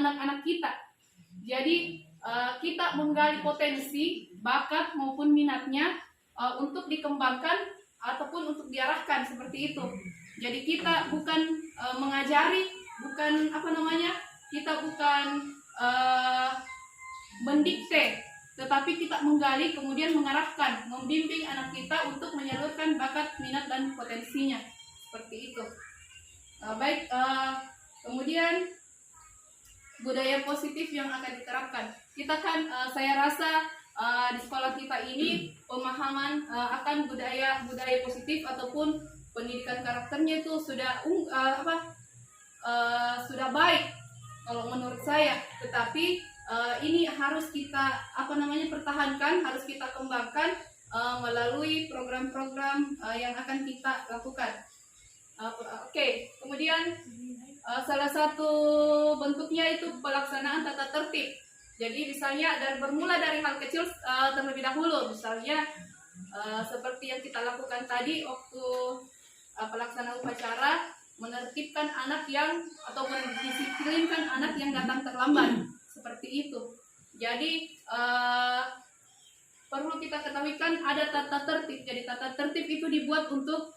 anak-anak kita. Jadi kita menggali potensi, bakat maupun minatnya untuk dikembangkan ataupun untuk diarahkan seperti itu. Jadi kita bukan mengajari, bukan kita bukan mendikte, tetapi kita menggali kemudian mengarahkan, membimbing anak kita untuk menyalurkan bakat, minat dan potensinya seperti itu. Kemudian budaya positif yang akan diterapkan. Kita kan saya rasa di sekolah kita ini pemahaman akan budaya positif ataupun pendidikan karakternya itu sudah sudah baik kalau menurut saya. Tetapi ini harus kita pertahankan, harus kita kembangkan melalui program-program yang akan kita lakukan. Kemudian salah satu bentuknya itu pelaksanaan tata tertib. Jadi misalnya bermula dari hal kecil terlebih dahulu. Misalnya seperti yang kita lakukan tadi waktu pelaksanaan upacara, menertibkan anak yang atau mendisiplinkan anak yang datang terlambat seperti itu. Jadi perlu kita ketahui kan ada tata tertib. Jadi tata tertib itu dibuat untuk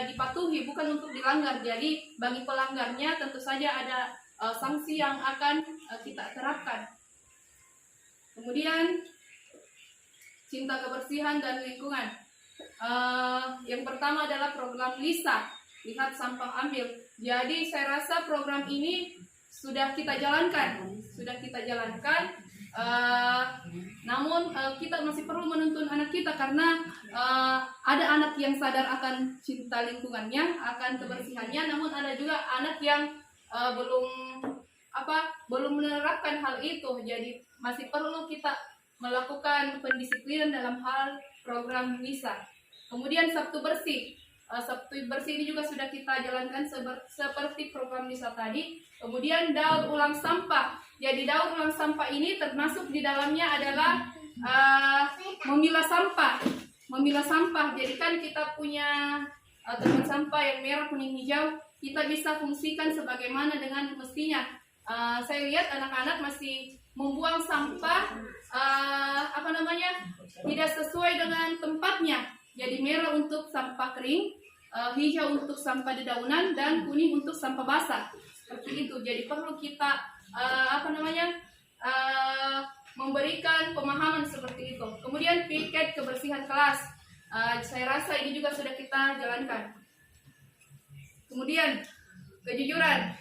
dipatuhi, bukan untuk dilanggar. Jadi bagi pelanggarnya tentu saja ada sanksi yang akan kita terapkan. Kemudian cinta kebersihan dan lingkungan. Yang pertama adalah program LISA, lihat sampah ambil. Jadi saya rasa program ini sudah kita jalankan. Namun kita masih perlu menuntun anak kita karena ada anak yang sadar akan cinta lingkungannya, akan kebersihannya, namun ada juga anak yang belum menerapkan hal itu. Jadi masih perlu kita melakukan pendisiplinan dalam hal program LISA. Kemudian Sabtu Bersih. Sabtu Bersih ini juga sudah kita jalankan seperti program LISA tadi. Kemudian daur ulang sampah. Jadi daur ulang sampah ini termasuk di dalamnya adalah memilah sampah. Jadi kan kita punya tempat sampah yang merah, kuning, hijau. Kita bisa fungsikan sebagaimana dengan mestinya. Saya lihat anak-anak masih membuang sampah tidak sesuai dengan tempatnya. Jadi merah untuk sampah kering, hijau untuk sampah dedaunan, dan kuning untuk sampah basah. Seperti itu. Jadi perlu kita memberikan pemahaman seperti itu. Kemudian piket kebersihan kelas. Saya rasa ini juga sudah kita jalankan. Kemudian kejujuran.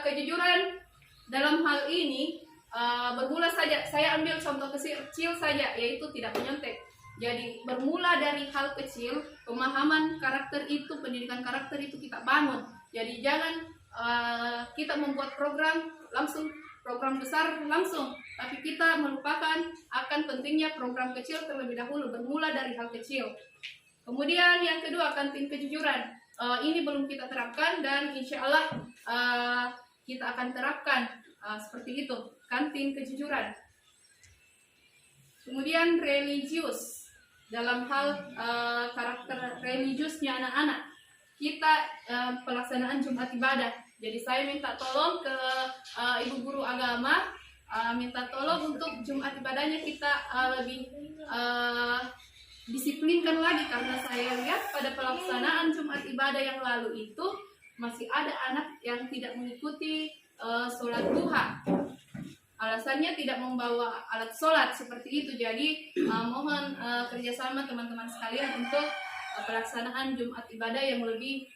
Kejujuran dalam hal ini bermula saja. Saya ambil contoh kecil saja, yaitu tidak menyontek. Jadi bermula dari hal kecil, pemahaman karakter itu, pendidikan karakter itu kita bangun. Jadi jangan kita membuat program besar langsung, tapi kita melupakan akan pentingnya program kecil terlebih dahulu, bermula dari hal kecil. Kemudian yang kedua, kantin kejujuran. Ini belum kita terapkan dan insya Allah kita akan terapkan seperti itu, kantin kejujuran. Kemudian religius. Dalam hal karakter religiusnya anak-anak, kita pelaksanaan Jumat ibadah. Jadi saya minta tolong ke ibu guru agama, minta tolong untuk Jumat ibadahnya kita lebih disiplinkan lagi, karena saya lihat pada pelaksanaan Jumat ibadah yang lalu itu masih ada anak yang tidak mengikuti sholat duha. Alasannya tidak membawa alat sholat seperti itu. Jadi mohon kerjasama teman-teman sekalian untuk pelaksanaan Jumat ibadah yang lebih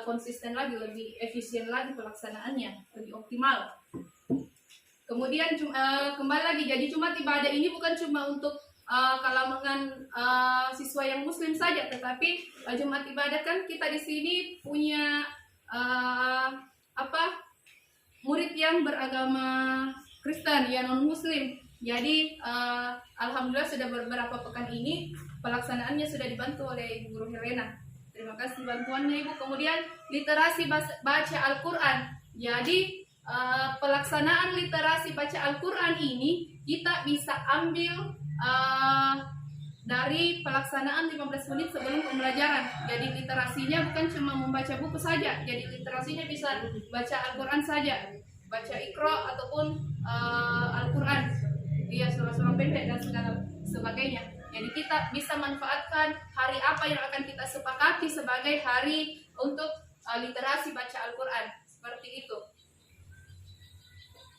konsisten lagi, lebih efisien lagi pelaksanaannya, lebih optimal. Kemudian kembali lagi, jadi Jumat ibadah ini bukan cuma untuk kalangan siswa yang muslim saja, tetapi Jumat ibadah kan kita di sini punya murid yang beragama Kristen, ya non Muslim. Jadi alhamdulillah sudah beberapa pekan ini pelaksanaannya sudah dibantu oleh Ibu Guru Helena. Terima kasih bantuannya Ibu. Kemudian literasi baca Al-Quran. Jadi pelaksanaan literasi baca Al-Quran ini kita bisa ambil dari pelaksanaan 15 menit sebelum pembelajaran. Jadi literasinya bukan cuma membaca buku saja. Jadi literasinya bisa baca Al-Quran saja. baca Iqra ataupun Al-Quran, iya, surah-surah pendek dan segala sebagainya. Jadi kita bisa manfaatkan hari apa yang akan kita sepakati sebagai hari untuk literasi baca Al-Quran, seperti itu.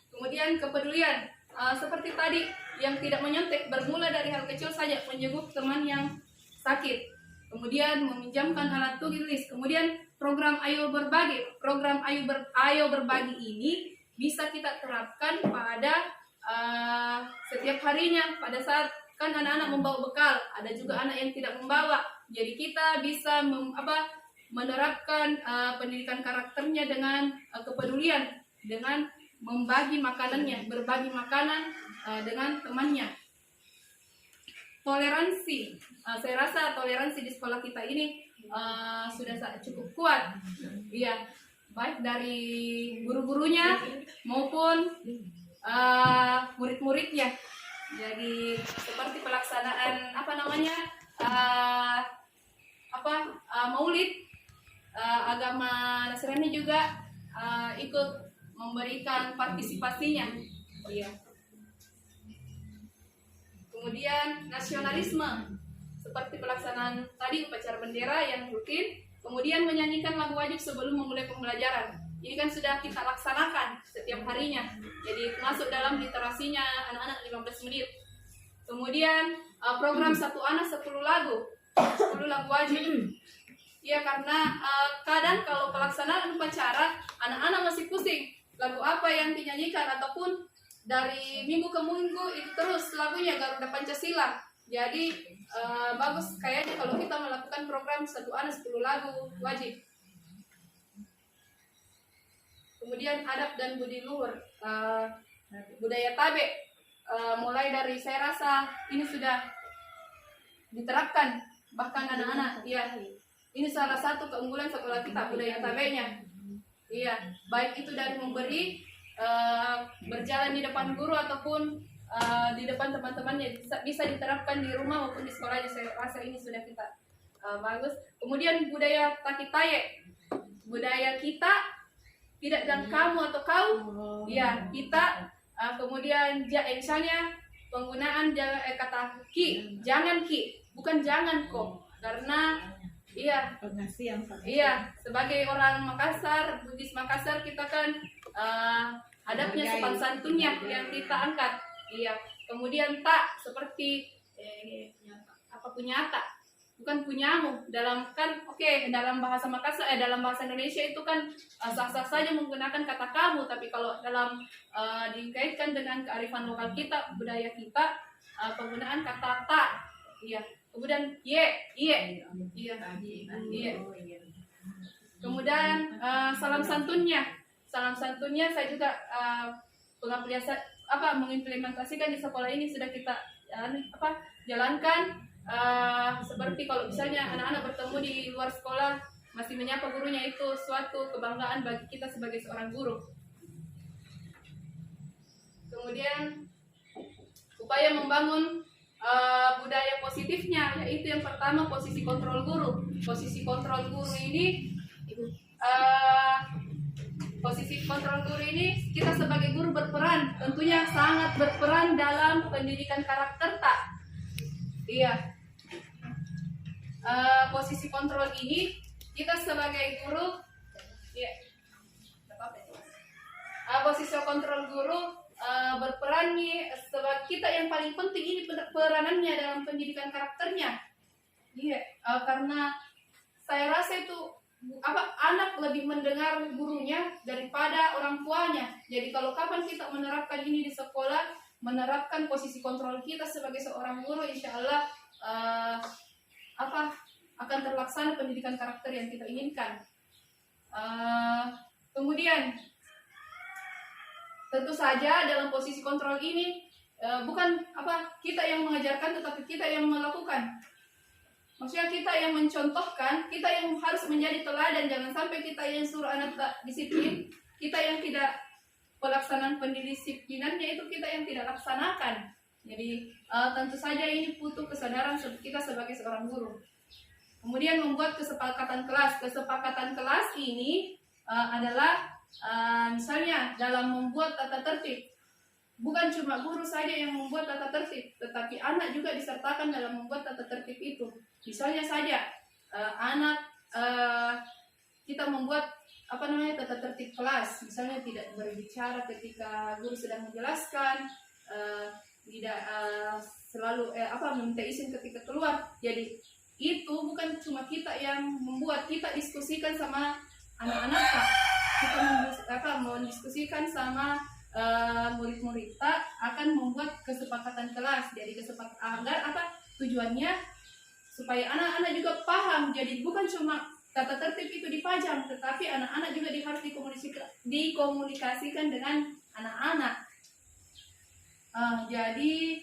Kemudian kepedulian, seperti tadi yang tidak menyontek, bermula dari hal kecil saja, menjenguk teman yang sakit, kemudian meminjamkan alat tulis, kemudian program Ayo Berbagi. Program Ayo Berbagi ini bisa kita terapkan pada setiap harinya. Pada saat kan anak-anak membawa bekal, ada juga anak yang tidak membawa. Jadi kita bisa menerapkan pendidikan karakternya dengan kepedulian, dengan membagi makanannya, berbagi makanan dengan temannya. Toleransi, saya rasa toleransi di sekolah kita ini sudah cukup kuat, iya, baik dari guru-gurunya maupun murid-muridnya. Jadi seperti pelaksanaan Maulid, agama Nasrani juga ikut memberikan partisipasinya, iya. Kemudian nasionalisme, seperti pelaksanaan tadi upacara bendera yang rutin, kemudian menyanyikan lagu wajib sebelum memulai pembelajaran. Ini kan sudah kita laksanakan setiap harinya, jadi masuk dalam literasinya anak-anak 15 menit. Kemudian program satu anak 10 lagu wajib. Ya, karena kadang kalau pelaksanaan upacara anak-anak masih pusing lagu apa yang dinyanyikan, ataupun dari minggu ke minggu itu terus lagunya Garuda Pancasila. Jadi bagus kayaknya kalau kita melakukan program satu anak 10 lagu wajib. Kemudian adab dan budi luhur, budaya tabe, mulai dari saya rasa ini sudah diterapkan bahkan anak-anak, ya. Ini salah satu keunggulan sekolah kita, budaya tabenya. Iya, baik itu dari memberi, berjalan di depan guru ataupun di depan teman-temannya, bisa diterapkan di rumah maupun di sekolah. Saya rasa ini sudah kita bagus. Kemudian budaya takitaye, budaya kita tidak dan kamu atau kau, ya kita. Kemudian misalnya penggunaan kata ki, jangan ki, bukan jangan kok, karena iya, sebagai orang Makassar, Bugis Makassar, kita kan adabnya sopan santunnya yang kita angkat. Iya. Kemudian tak, seperti punyata, bukan punyamu. Dalam bahasa Makassar, dalam bahasa Indonesia itu kan sah-sah saja menggunakan kata kamu, tapi kalau dalam dikaitkan dengan kearifan lokal kita, budaya kita, penggunaan kata tak. Iya. Kemudian iya. Kemudian salam santunnya saya juga mengimplementasikan di sekolah ini, sudah kita jalankan. Seperti kalau misalnya anak-anak bertemu di luar sekolah masih menyapa gurunya, itu suatu kebanggaan bagi kita sebagai seorang guru. Kemudian upaya membangun budaya positifnya, yaitu yang pertama posisi kontrol guru. Posisi kontrol guru ini kita sebagai guru berperan, tentunya sangat berperan dalam pendidikan karakter tak. Iya. Posisi kontrol ini kita sebagai guru, ya. Posisi kontrol guru berperan nih sebagai kita yang paling penting ini peranannya dalam pendidikan karakternya. Iya, karena saya rasa itu anak lebih mendengar gurunya daripada orang tuanya. Jadi kalau kapan kita menerapkan ini di sekolah, menerapkan posisi kontrol kita sebagai seorang guru, insya Allah akan terlaksana pendidikan karakter yang kita inginkan. Kemudian tentu saja dalam posisi kontrol ini bukan kita yang mengajarkan, tetapi kita yang melakukan. Maksudnya kita yang mencontohkan, kita yang harus menjadi teladan. Jangan sampai kita yang suruh anak tak disiplin, kita yang tidak pelaksanaan pendisiplinannya itu kita yang tidak laksanakan. Jadi tentu saja ini butuh kesadaran kita sebagai seorang guru. Kemudian membuat kesepakatan kelas. Kesepakatan kelas ini adalah Misalnya dalam membuat tata tertib, bukan cuma guru saja yang membuat tata tertib, tetapi anak juga disertakan dalam membuat tata tertib itu. Misalnya saja anak kita membuat tata tertib kelas, misalnya tidak berbicara ketika guru sedang menjelaskan, tidak selalu meminta izin ketika keluar. Jadi itu bukan cuma kita yang membuat, kita diskusikan sama anak-anak, kita mendiskusikan sama murid-murid kita akan membuat kesepakatan kelas. Jadi agar tujuannya supaya anak-anak juga paham. Jadi bukan cuma tata tertib itu dipajang, tetapi anak-anak juga harus dikomunikasikan dengan anak-anak. Jadi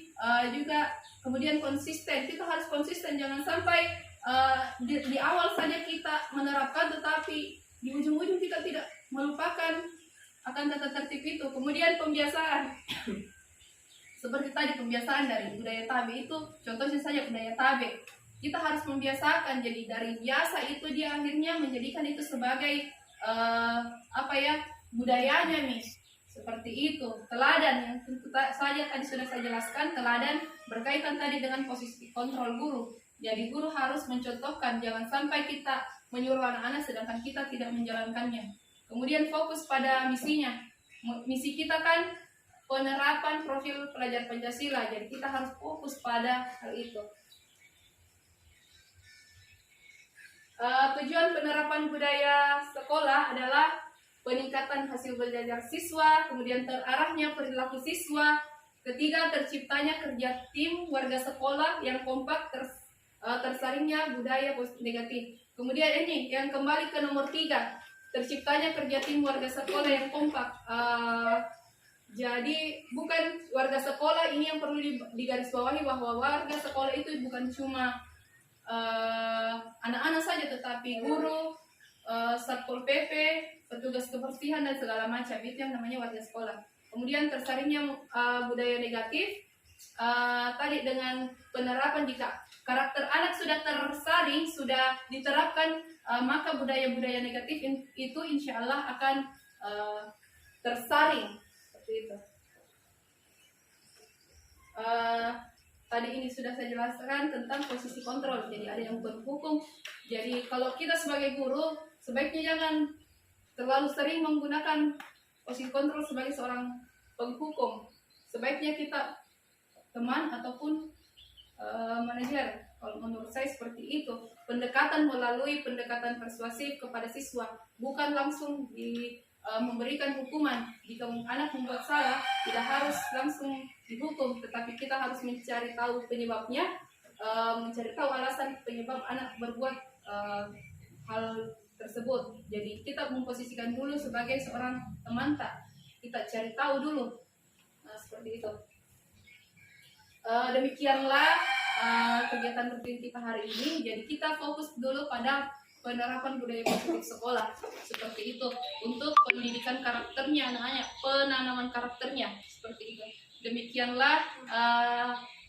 juga kemudian konsisten, kita harus konsisten, jangan sampai di awal saja kita menerapkan tetapi di ujung-ujung kita tidak melupakan akan tata tertib itu. Kemudian pembiasaan seperti tadi, pembiasaan dari budaya tabe itu, contohnya saja budaya tabe, kita harus membiasakan. Jadi dari biasa itu dia akhirnya menjadikan itu sebagai budayanya nih. Seperti itu. Teladan yang tentu saja tadi sudah saya jelaskan, teladan berkaitan tadi dengan posisi kontrol guru. Jadi guru harus mencontohkan, jangan sampai kita menyuruh anak-anak sedangkan kita tidak menjalankannya. Kemudian fokus pada misinya. Misi kita kan penerapan profil pelajar Pancasila, jadi kita harus fokus pada hal itu. Tujuan penerapan budaya sekolah adalah peningkatan hasil belajar siswa, kemudian terarahnya perilaku siswa, ketiga terciptanya kerja tim warga sekolah yang kompak, tersaringnya budaya positif negatif. Kemudian ini yang kembali ke nomor 3, terciptanya kerja tim warga sekolah yang kompak. Jadi bukan warga sekolah ini yang perlu digarisbawahi, bahwa warga sekolah itu bukan cuma anak-anak saja, tetapi guru, satpol pp, petugas kebersihan dan segala macam, itu yang namanya warga sekolah. Kemudian tersaringnya budaya negatif, tadi dengan penerapan, jika karakter anak sudah tersaring, sudah diterapkan, maka budaya-budaya negatif itu insya Allah akan tersaring. Seperti itu. Tadi ini sudah saya jelaskan tentang posisi kontrol. Jadi ada yang berhukum. Jadi kalau kita sebagai guru sebaiknya jangan terlalu sering menggunakan posisi kontrol sebagai seorang penghukum. Sebaiknya kita teman ataupun manajer. Kalau menurut saya seperti itu. Pendekatan melalui pendekatan persuasif kepada siswa, bukan langsung memberikan hukuman. Jika anak membuat salah, tidak harus langsung dihukum, tetapi kita harus mencari tahu penyebabnya, mencari tahu alasan penyebab anak berbuat hal tersebut. Jadi kita memposisikan dulu sebagai seorang teman, kita cari tahu dulu. Seperti itu. Demikianlah kegiatan rutin kita hari ini. Jadi kita fokus dulu pada penerapan budaya positif sekolah, seperti itu, untuk pendidikan karakternya anak-anak, penanaman karakternya, seperti itu. Demikianlah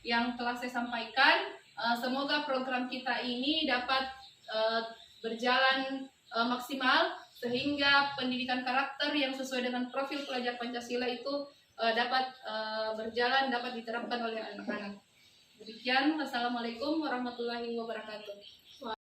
yang telah saya sampaikan. Semoga program kita ini dapat berjalan maksimal, sehingga pendidikan karakter yang sesuai dengan profil pelajar Pancasila itu dapat berjalan, dapat diterapkan oleh anak-anak. Demikian, wassalamualaikum warahmatullahi wabarakatuh.